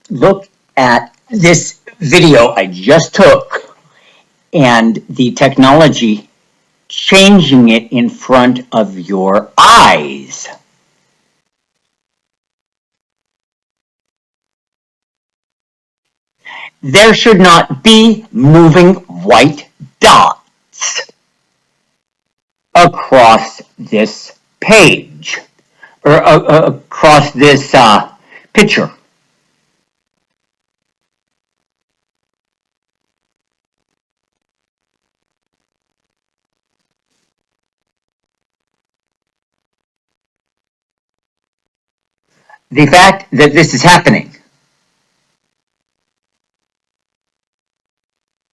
look at this video I just took and the technology changing it in front of your eyes. There should not be moving white dots across this page or across this picture. The fact that this is happening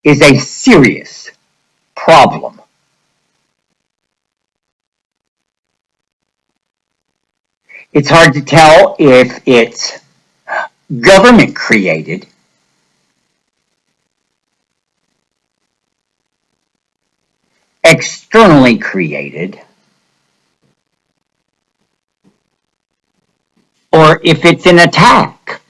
is a serious problem. It's hard to tell if it's government created, externally created, or if it's an attack.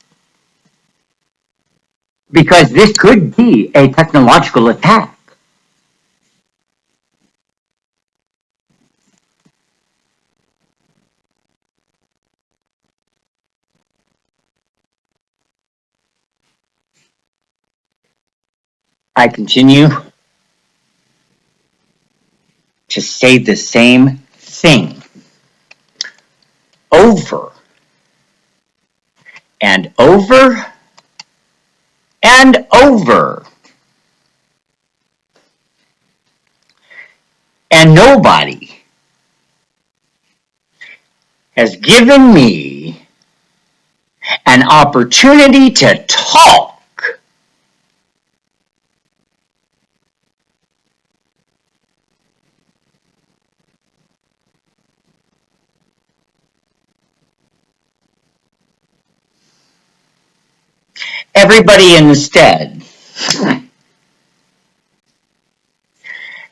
Because this could be a technological attack. I continue to say the same thing over and over and over. And nobody has given me an opportunity to talk. Everybody instead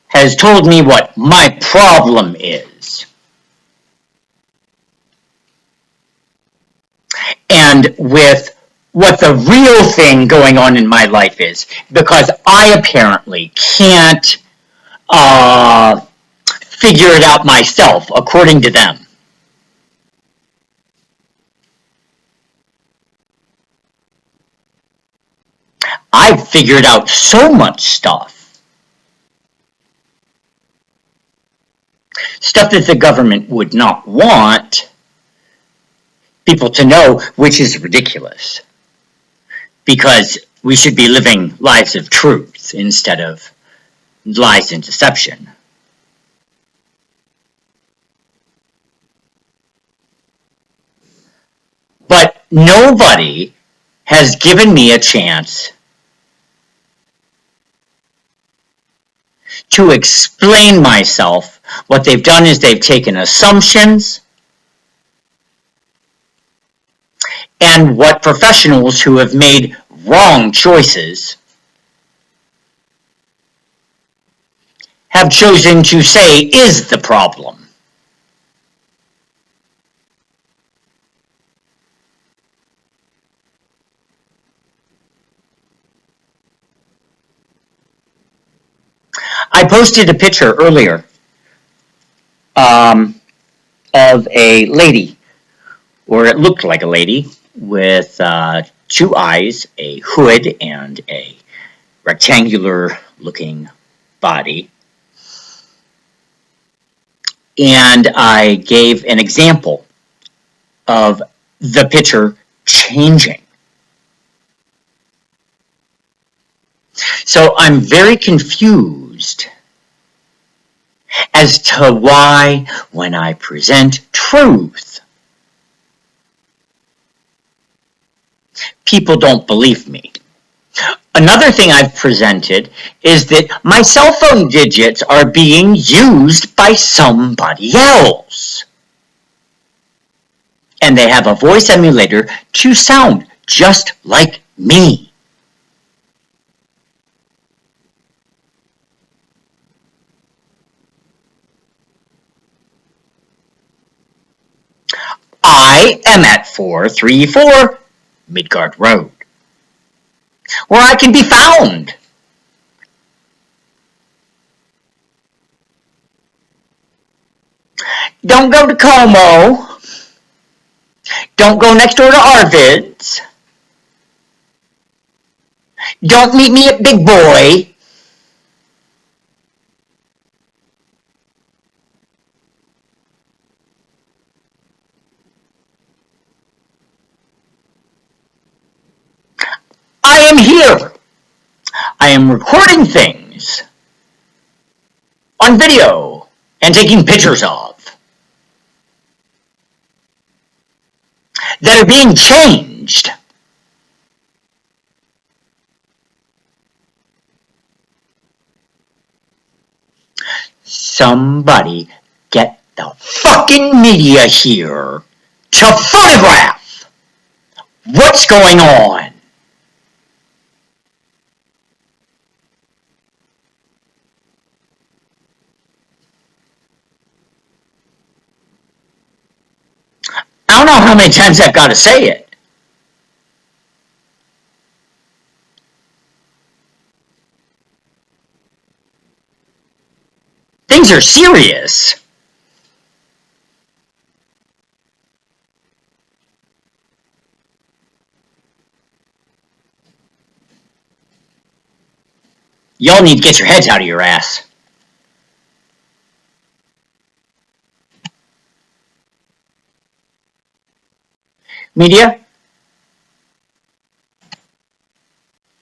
has told me what my problem is. And with what the real thing going on in my life is, because I apparently can't figure it out myself, according to them. I've figured out so much stuff. Stuff that the government would not want people to know, which is ridiculous. Because we should be living lives of truth instead of lies and deception. But nobody has given me a chance to explain myself. What they've done is they've taken assumptions and what professionals who have made wrong choices have chosen to say is the problem. I posted a picture earlier of a lady, or it looked like a lady, with two eyes, a hood, and a rectangular looking body. And I gave an example of the picture changing. So I'm very confused as to why, when I present truth, people don't believe me. Another thing I've presented is that my cell phone digits are being used by somebody else. And they have a voice emulator to sound just like me. I am at 434 Midgard Road. where I can be found. Don't go to Como. Don't go next door to Arvid's. Don't meet me at Big Boy. I am here. I am recording things on video and taking pictures of that are being changed. Somebody get the fucking media here to photograph what's going on. I don't know how many times I've got to say it. Things are serious. Y'all need to get your heads out of your ass. Media,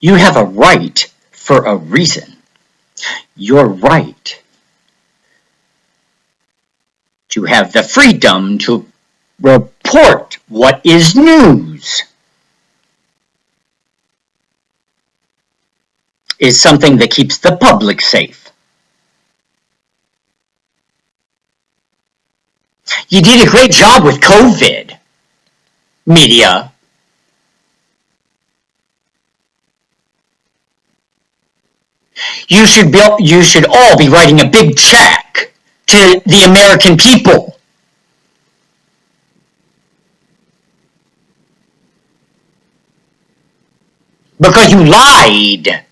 you have a right for a reason. Your right to have the freedom to report what is news is something that keeps the public safe. You did a great job with COVID, media. You should all be writing a big check to the American people. Because you lied.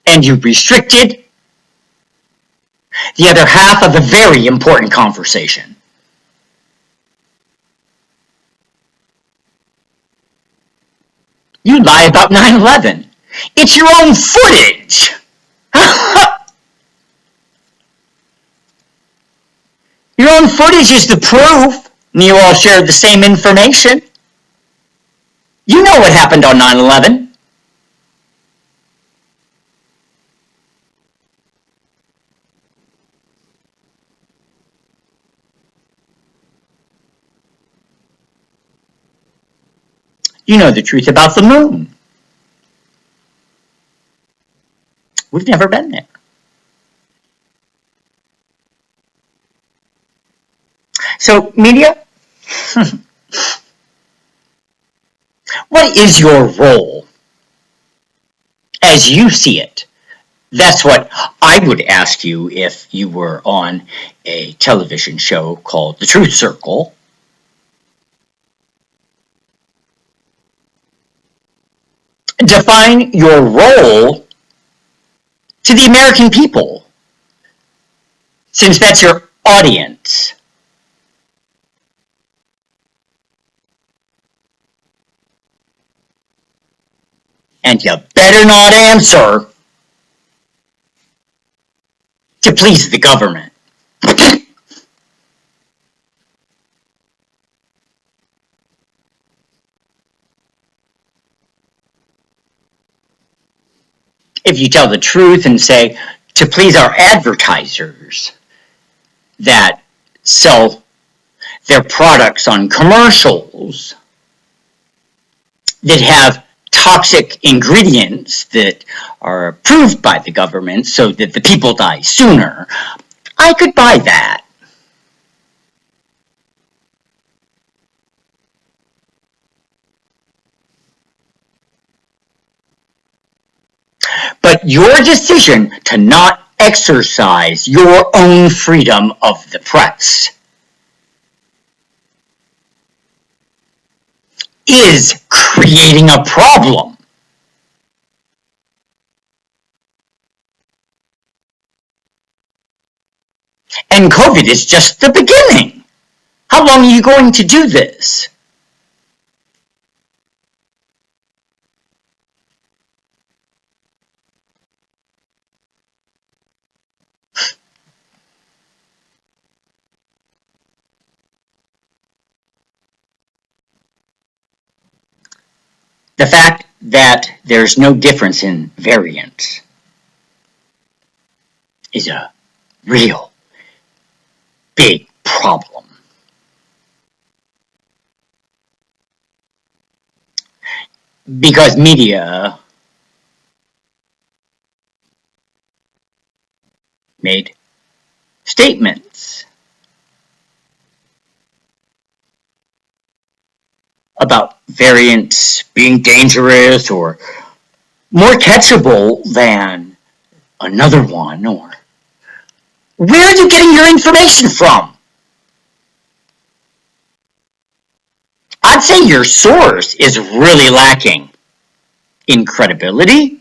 And you restricted the other half of a very important conversation. You lie about 9/11. It's your own footage. Your own footage is the proof, and you all shared the same information. You know what happened on 9/11. You know the truth about the moon. We've never been there. So, media, what is your role as you see it? That's what I would ask you if you were on a television show called The Truth Circle. Define your role to the American people, since that's your audience. And you better not answer to please the government. If you tell the truth and say, to please our advertisers that sell their products on commercials that have toxic ingredients that are approved by the government so that the people die sooner, I could buy that. But your decision to not exercise your own freedom of the press is creepy. creating a problem. And COVID is just the beginning. How long are you going to do this? The fact that there's no difference in variants is a real big problem. Because media made statements about variants being dangerous or more catchable than another one, or where are you getting your information from? I'd say your source is really lacking in credibility,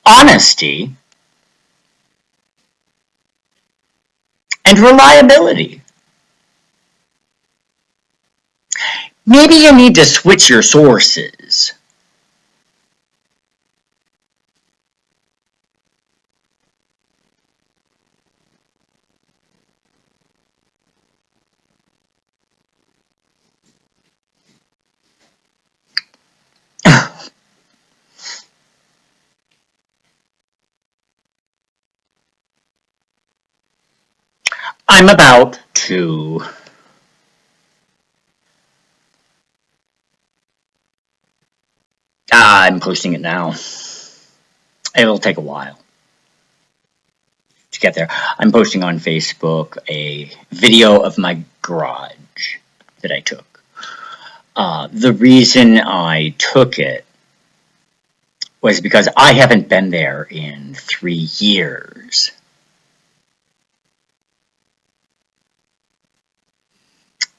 honesty, and reliability. Maybe you need to switch your sources. I'm about to I'm posting it now. It'll take a while to get there. I'm posting on Facebook a video of my garage that I took. The reason I took it was because I haven't been there in 3 years.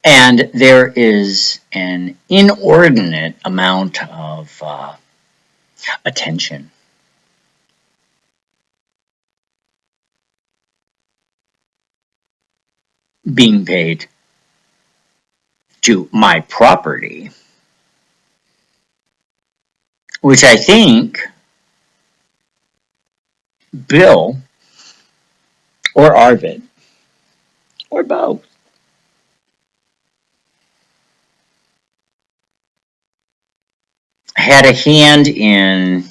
And there is an inordinate amount of attention being paid to my property, which I think Bill or Arvid or both had a hand in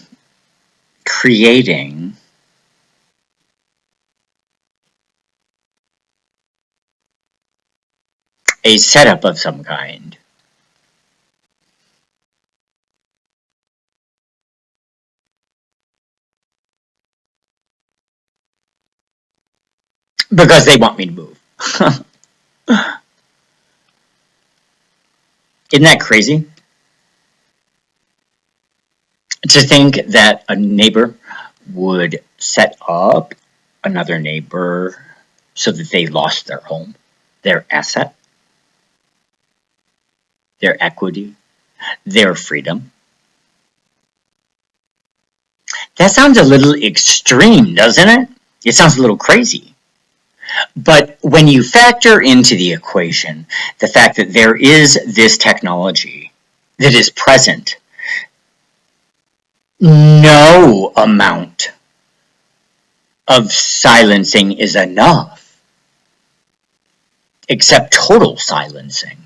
creating a setup of some kind. Because they want me to move. Isn't that crazy? To think that a neighbor would set up another neighbor so that they lost their home, their asset, their equity, their freedom. That sounds a little extreme, doesn't it? It sounds a little crazy. But when you factor into the equation the fact that there is this technology that is present, no amount of silencing is enough, except total silencing.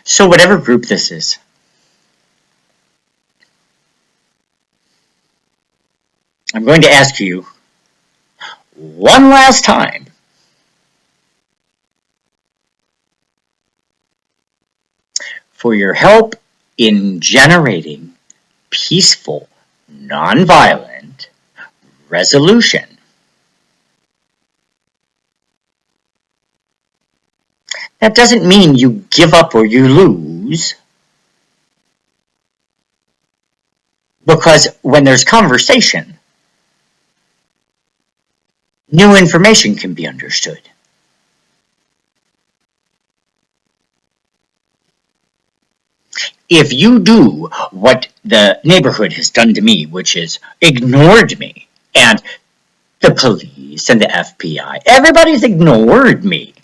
So whatever group this is, I'm going to ask you one last time for your help in generating peaceful, nonviolent resolution. That doesn't mean you give up or you lose. Because when there's conversation, new information can be understood. If you do what the neighborhood has done to me, which is ignored me, and the police and the FBI, everybody's ignored me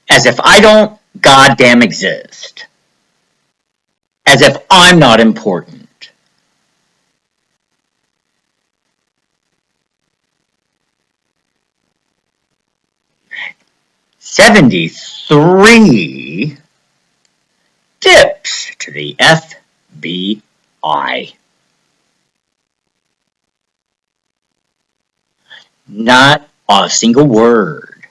as if I don't goddamn exist, as if I'm not important. $73 tips to the FBI. Not a single word.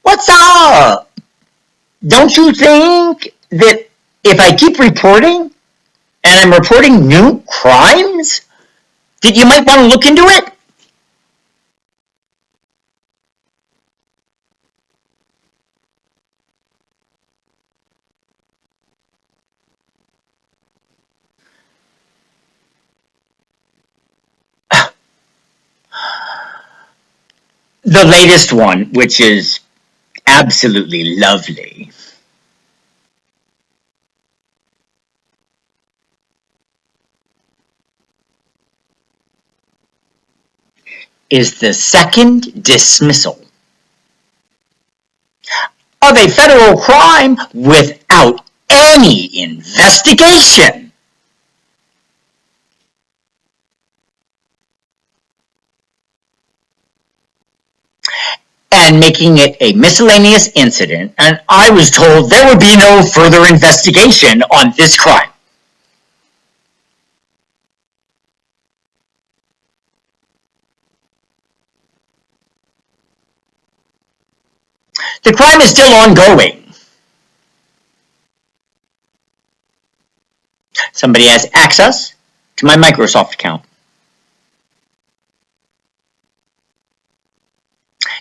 What's up? Don't you think that if I keep reporting and I'm reporting new crimes, that you might want to look into it? The latest one, which is absolutely lovely, is the second dismissal of a federal crime without any investigation. And making it a miscellaneous incident, and I was told there would be no further investigation on this crime. The crime is still ongoing. Somebody has access to my Microsoft account.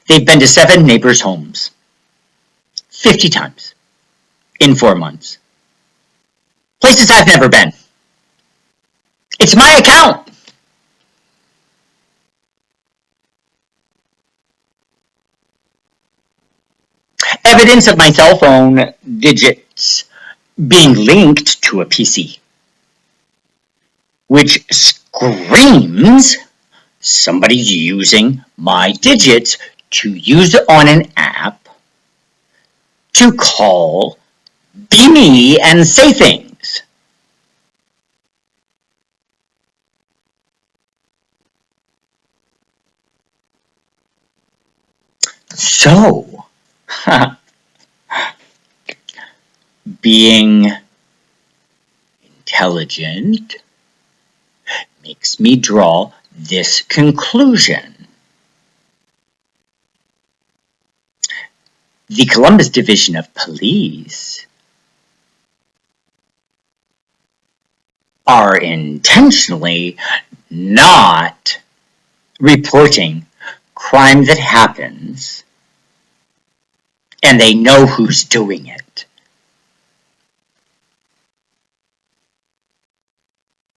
They've been to 7 neighbors' homes 50 times in 4 months. Places I've never been. It's my account. Evidence of my cell phone digits being linked to a PC, which screams somebody's using my digits to use it on an app to call, be me, and say things. So, being intelligent makes me draw this conclusion. The Columbus Division of Police are intentionally not reporting crime that happens, and they know who's doing it.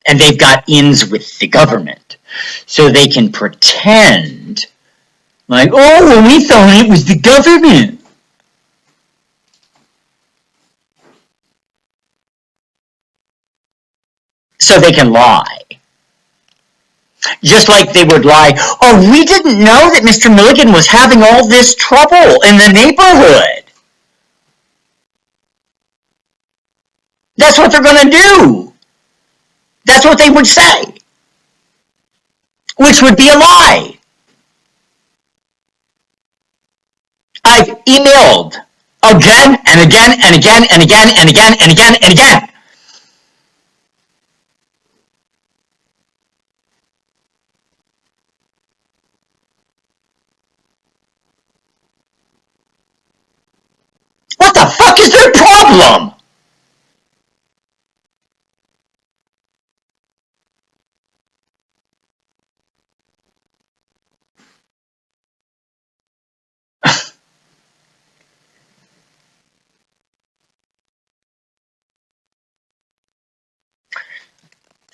And they've got ins with the government, so they can pretend like, oh, well, we thought it was the government. So they can lie. Just like they would lie, oh, we didn't know that Mr. Milligan was having all this trouble in the neighborhood. That's what they're going to do. That's what they would say, which would be a lie. I've emailed again and again and again and again and again and again and again. What the fuck is their problem?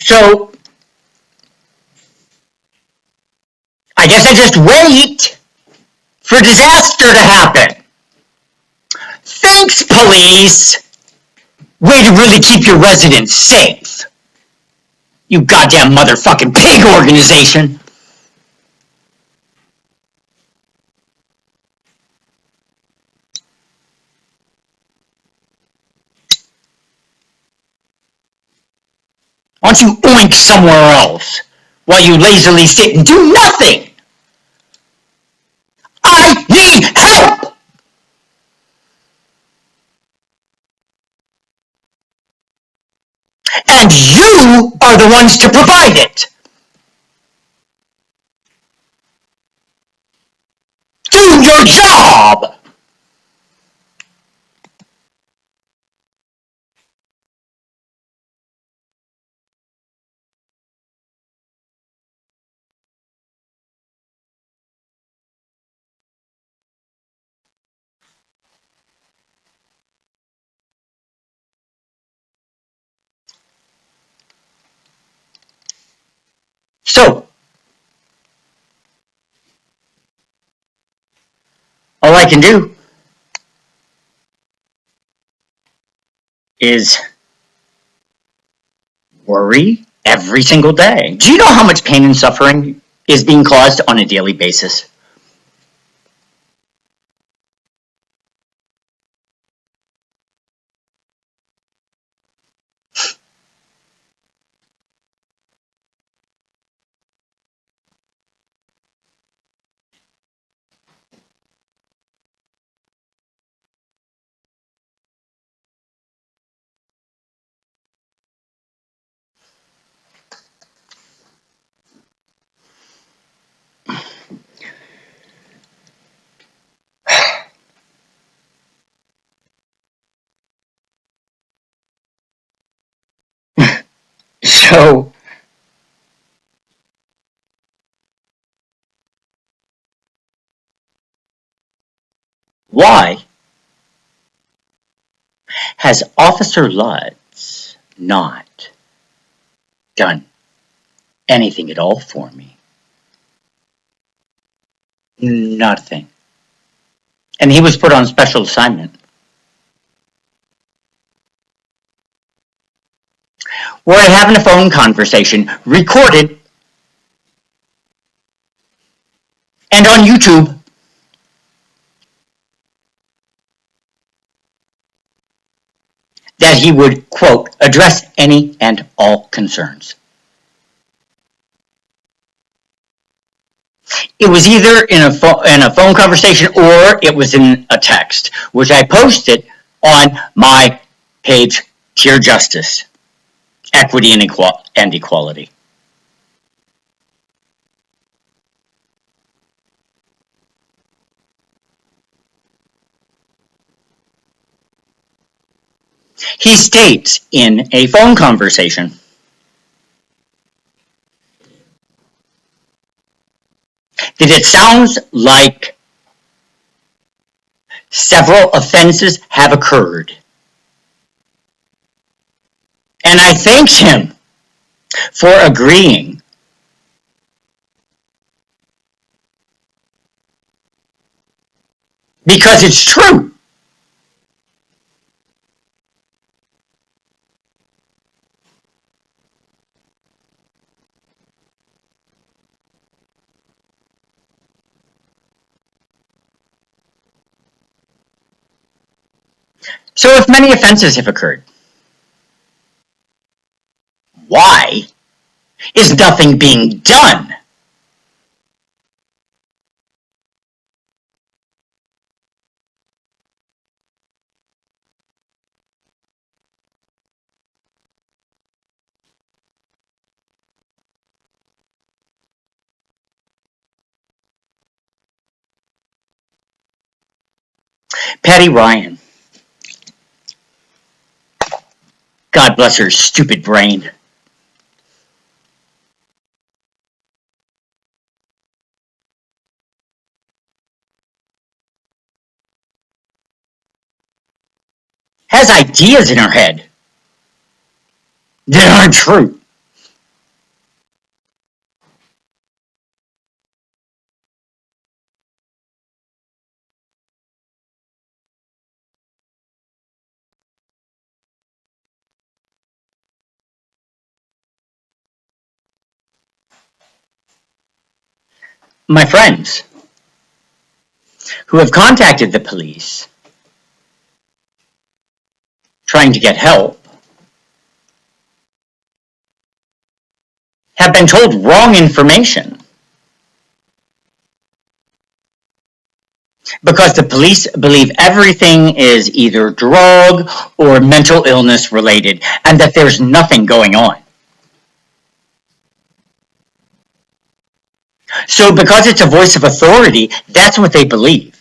So I guess I just wait for disaster to happen. Thanks, police. Way to really keep your residents safe. You goddamn motherfucking pig organization. Why don't you oink somewhere else while you lazily sit and do nothing? I need help! And you are the ones to provide it. Do your job! So, all I can do is worry every single day. Do you know how much pain and suffering is being caused on a daily basis? So, why has Officer Lutz not done anything at all for me? Nothing. And he was put on special assignment. We're having a phone conversation, recorded and on YouTube. That he would, quote, address any and all concerns. It was either in a phone conversation or it was in a text, which I posted on my page, Pure Justice, Equity and Equality. He states in a phone conversation that it sounds like several offenses have occurred. And I thanked him for agreeing. Because it's true. So if many offenses have occurred, why is nothing being done? Patty Ryan, God bless her stupid brain, has ideas in her head that aren't true. my friends who have contacted the police trying to get help have been told wrong information because the police believe everything is either drug or mental illness related and that there's nothing going on. So because it's a voice of authority, that's what they believe.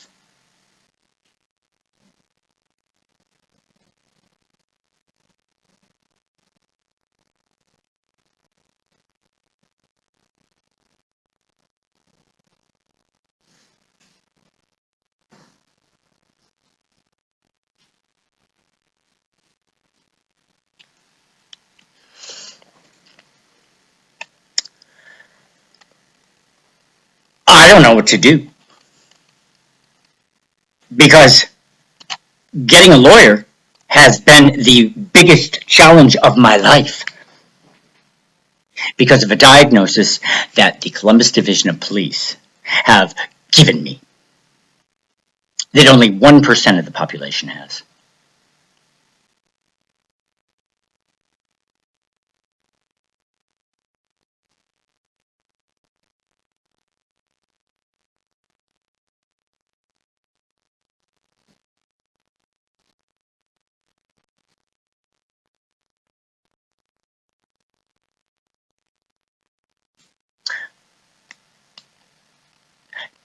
I don't know what to do because getting a lawyer has been the biggest challenge of my life because of a diagnosis that the Columbus Division of Police have given me that only 1% of the population has.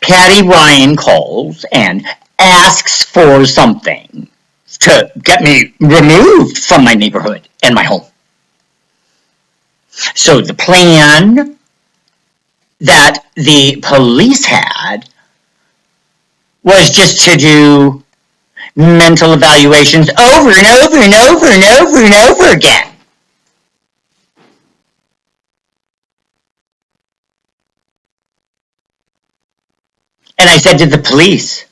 Patty Ryan calls and asks for something to get me removed from my neighborhood and my home. So the plan that the police had was just to do mental evaluations over and over and over and over and over again. And I said to the police,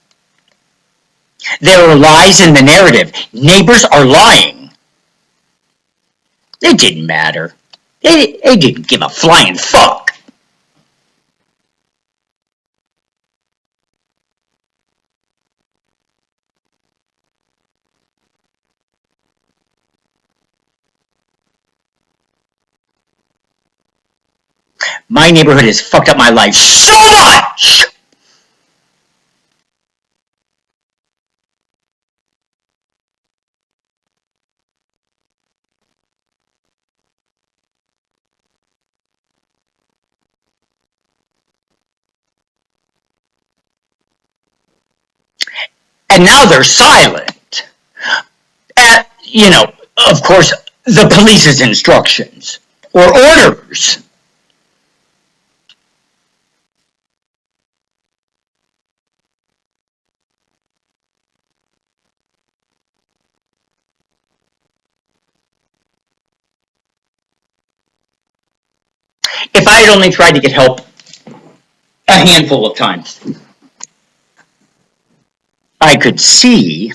there are lies in the narrative. Neighbors are lying. It didn't matter. They didn't give a flying fuck. My neighborhood has fucked up my life so much. And now they're silent. At, of course, the police's instructions or orders. If I had only tried to get help a handful of times, I could see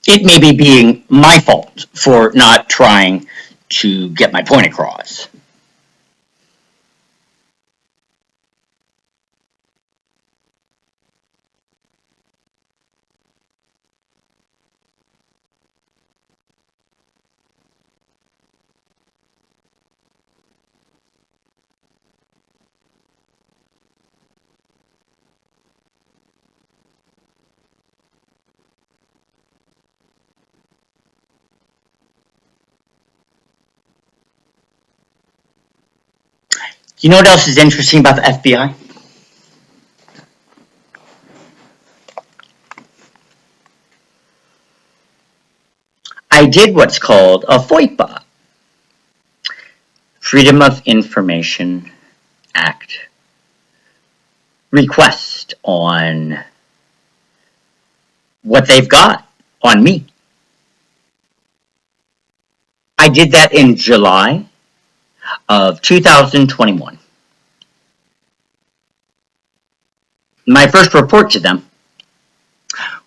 it maybe being my fault for not trying to get my point across. You know what else is interesting about the FBI? I did what's called a FOIPA, Freedom of Information Act request on what they've got on me. I did that in July of 2021. My first report to them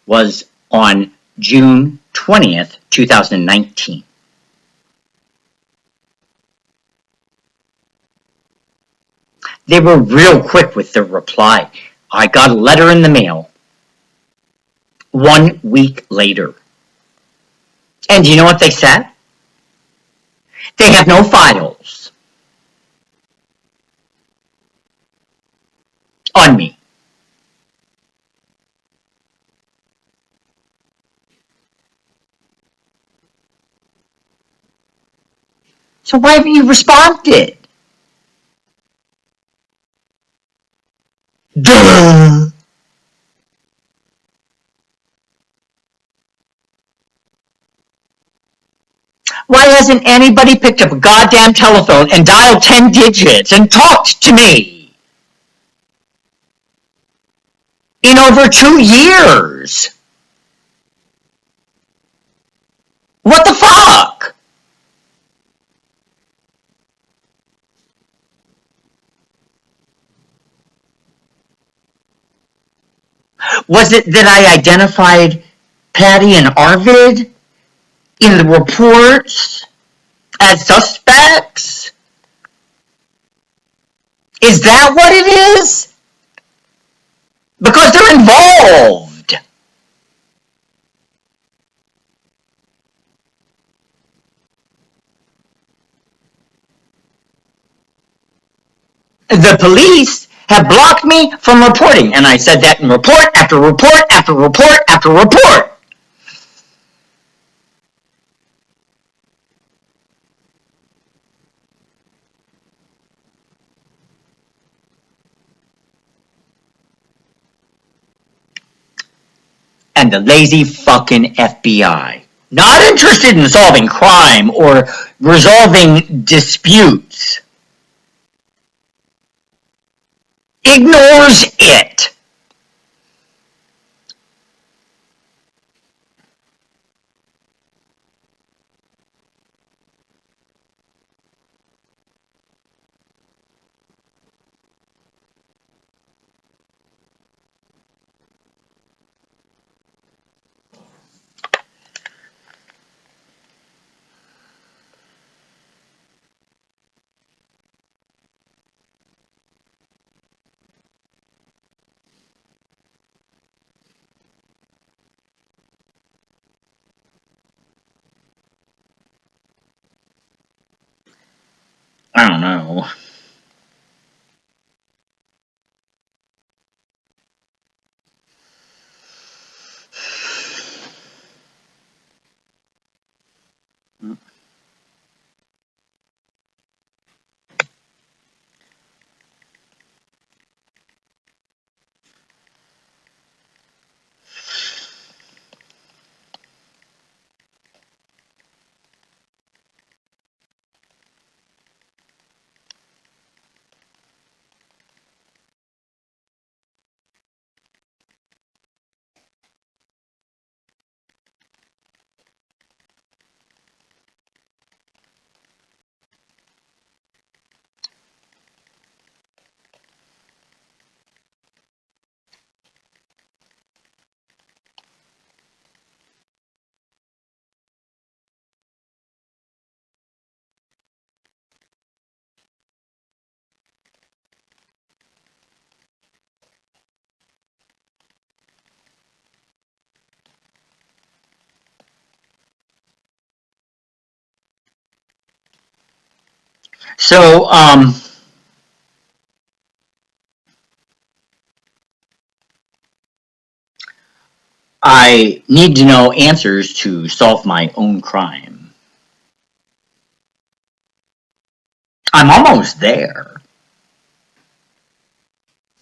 was on June 20th, 2019. They were real quick with their reply. I got a letter in the mail 1 week later. And do you know what they said? They have no files on me. So why haven't you responded? Duh! Why hasn't anybody picked up a goddamn telephone and dialed 10 digits and talked to me? In over 2 years. What the fuck? Was it that I identified Patty and Arvid in the reports as suspects? Is that what it is? Because they're involved. The police have blocked me from reporting, and I said that in report after report after report after report. And the lazy fucking FBI, not interested in solving crime or resolving disputes, ignores it. I don't know. So, I need to know answers to solve my own crime. I'm almost there,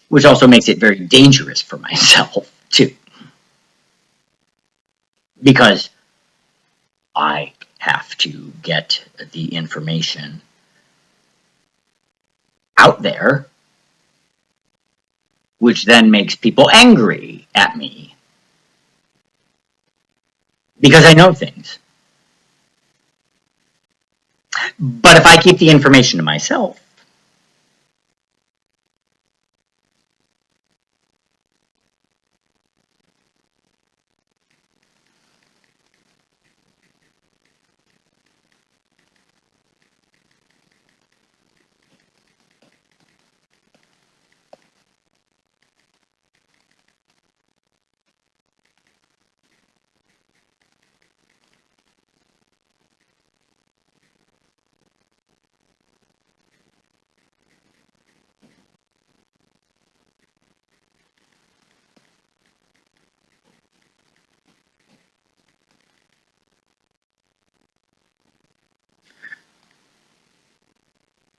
which also makes it very dangerous for myself, too, because I have to get the information out there, which then makes people angry at me because I know things. But if I keep the information to myself,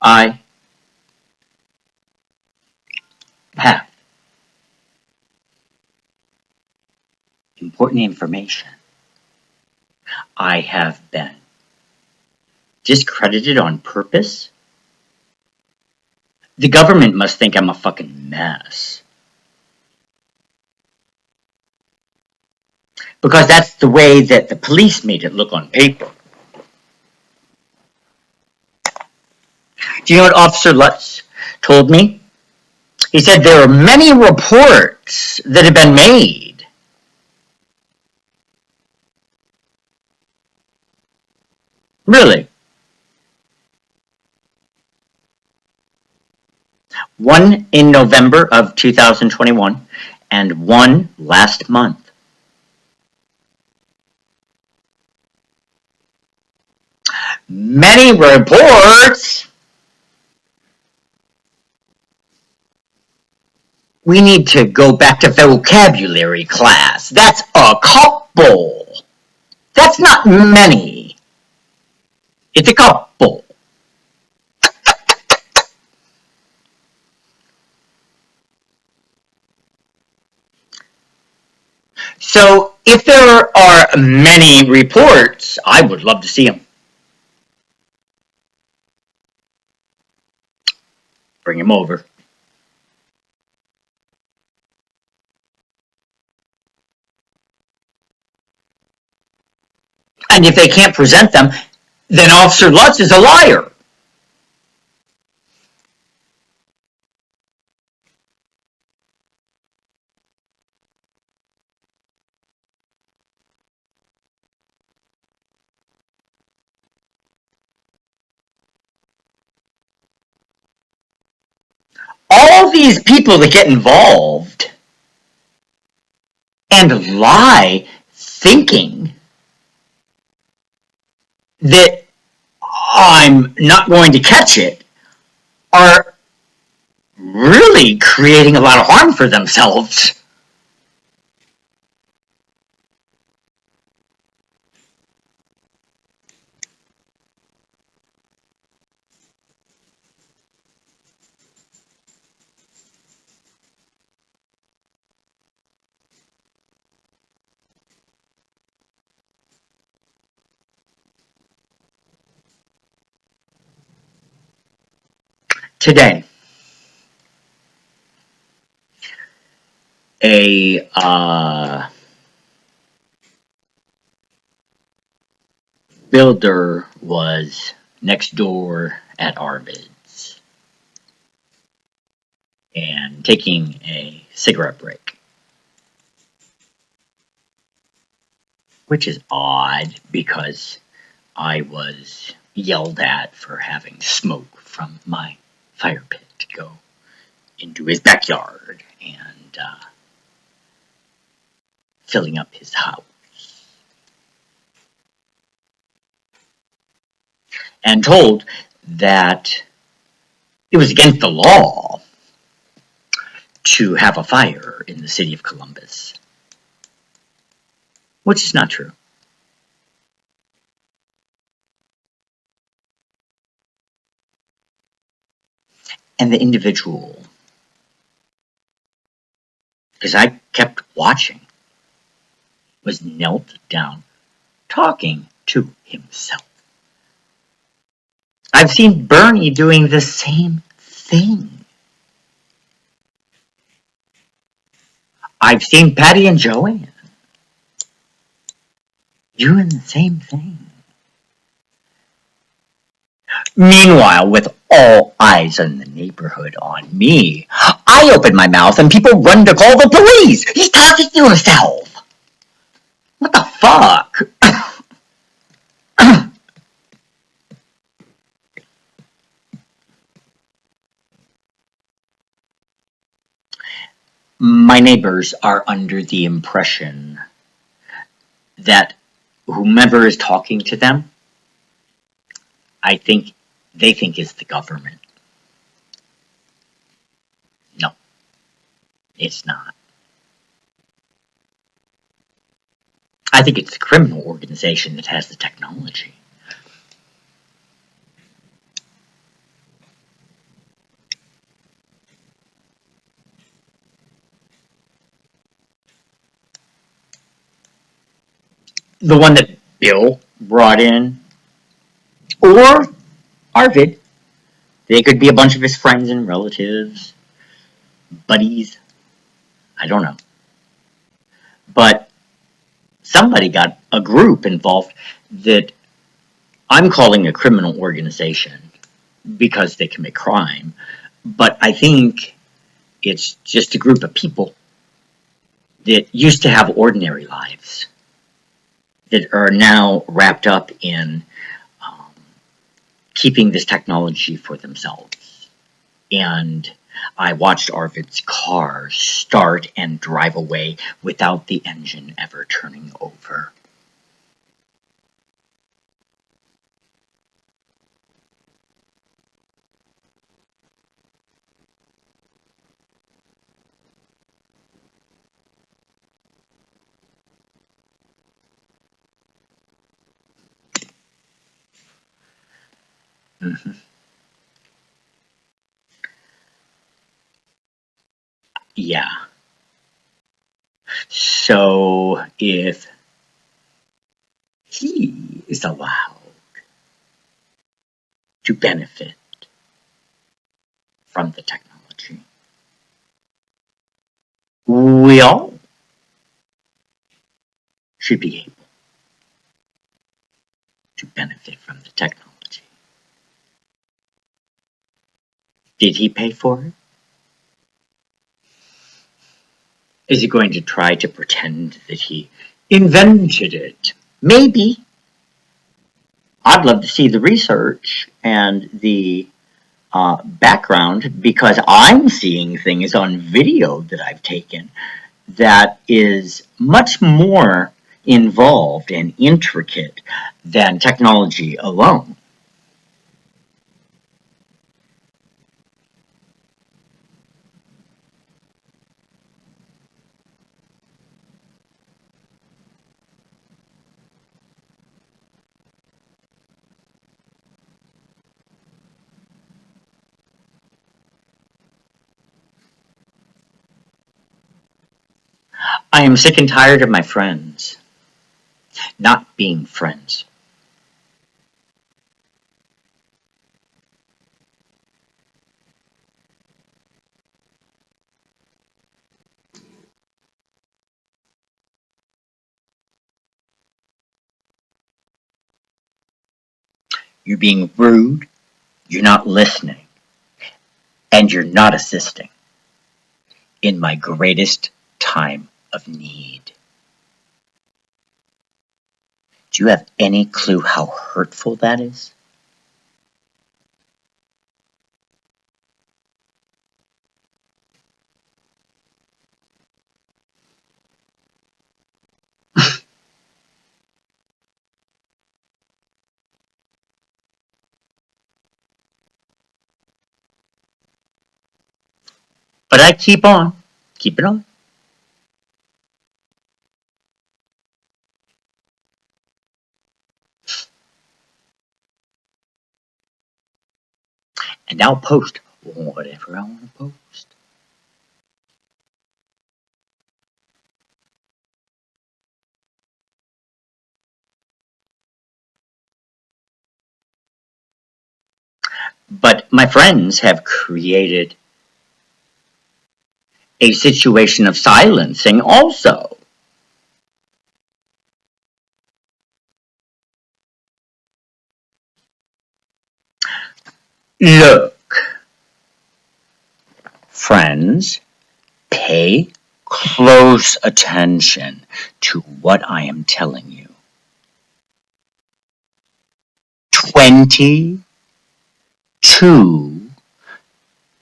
I have important information. I have been discredited on purpose. The government must think I'm a fucking mess. Because that's the way that the police made it look on paper. Do you know what Officer Lutz told me? He said there are many reports that have been made. Really? One in November of 2021 and one last month. Many reports. We need to go back to vocabulary class. That's a couple. That's not many. It's a couple. So if there are many reports, I would love to see them. Bring them over. And if they can't present them, then Officer Lutz is a liar. All these people that get involved and lie thinking that I'm not going to catch it are really creating a lot of harm for themselves. Today, a builder was next door at Arvid's and taking a cigarette break, which is odd because I was yelled at for having smoke from my fire pit to go into his backyard and filling up his house. And told that it was against the law to have a fire in the city of Columbus, which is not true. And the individual, because I kept watching, was knelt down talking to himself. I've seen Bernie doing the same thing. I've seen Patty and Joanne doing the same thing. Meanwhile, with all eyes in the neighborhood on me, I open my mouth and people run to call the police. He's talking to himself. What the fuck? My neighbors are under the impression that whomever is talking to them, they think is the government. No, it's not. I think it's the criminal organization that has the technology. the one that Bill brought in, or Arvid. They could be a bunch of his friends and relatives, buddies. I don't know. But somebody got a group involved that I'm calling a criminal organization because they commit crime. But I think it's just a group of people that used to have ordinary lives that are now wrapped up in um, keeping this technology for themselves. And I watched Arvid's car start and drive away without the engine ever turning over. Mhm. Yeah. So if he is allowed to benefit from the technology, we all should be able to benefit from the technology. Did he pay for it? Is he going to try to pretend that he invented it? Maybe. I'd love to see the research and the background because I'm seeing things on video that I've taken that is much more involved and intricate than technology alone. I am sick and tired of my friends not being friends. You're being rude, you're not listening, and you're not assisting in my greatest time of need. Do you have any clue how hurtful that is? But I keep on, keep it on. And I'll post whatever I want to post. But my friends have created a situation of silencing also. Look, friends, pay close attention to what I am telling you. 22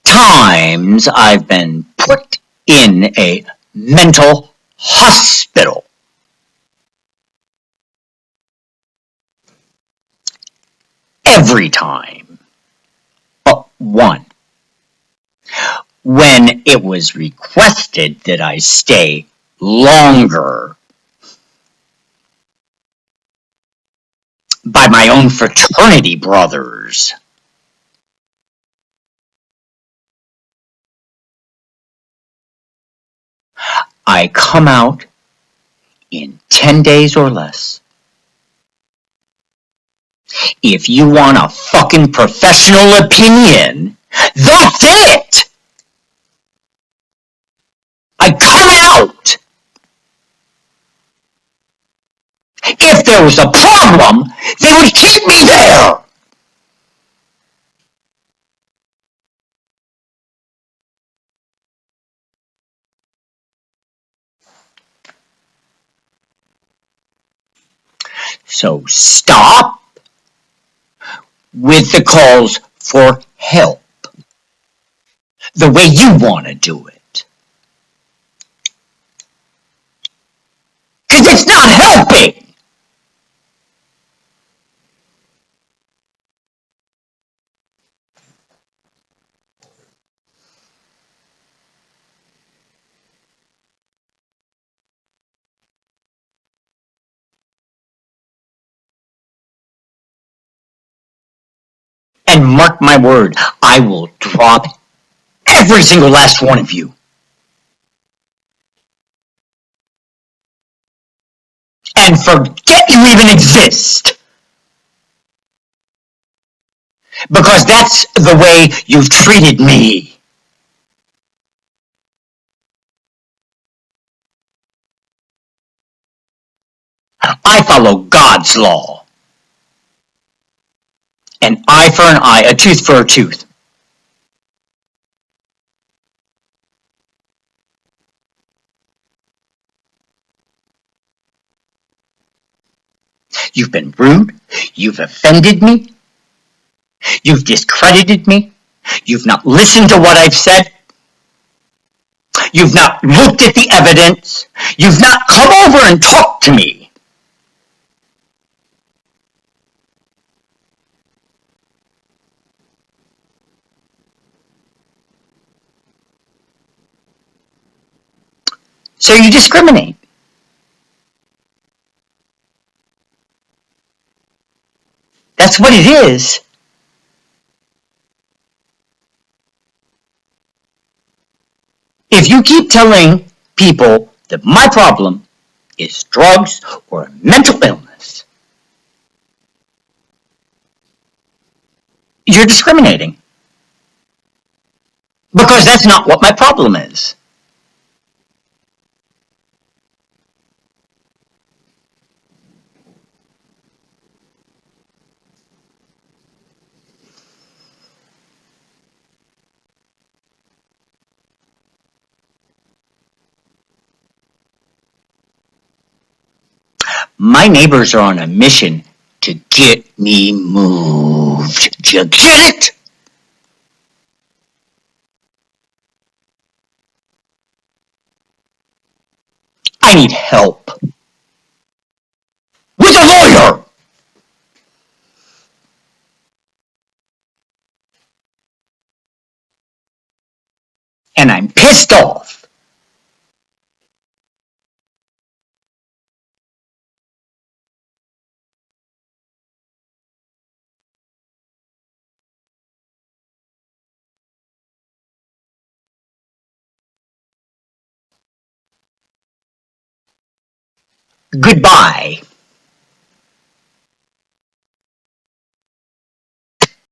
times I've been put in a mental hospital. Every time but one. When it was requested that I stay longer by my own fraternity brothers. I come out in 10 days or less If you want a fucking professional opinion, that's it! I come out! If there was a problem, they would keep me there! So stop with the calls for help the way you want to do it. Because it's not helping! And mark my word, I will drop every single last one of you. And forget you even exist. Because that's the way you've treated me. I follow God's law. An eye for an eye, a tooth for a tooth. You've been rude. You've offended me. You've discredited me. You've not listened to what I've said. You've not looked at the evidence. You've not come over and talked to me. So you discriminate. That's what it is. If you keep telling people that my problem is drugs or mental illness, you're discriminating. Because that's not what my problem is. My neighbors are on a mission to get me moved. Do you get it? I need help. With a lawyer! And I'm pissed off. Goodbye.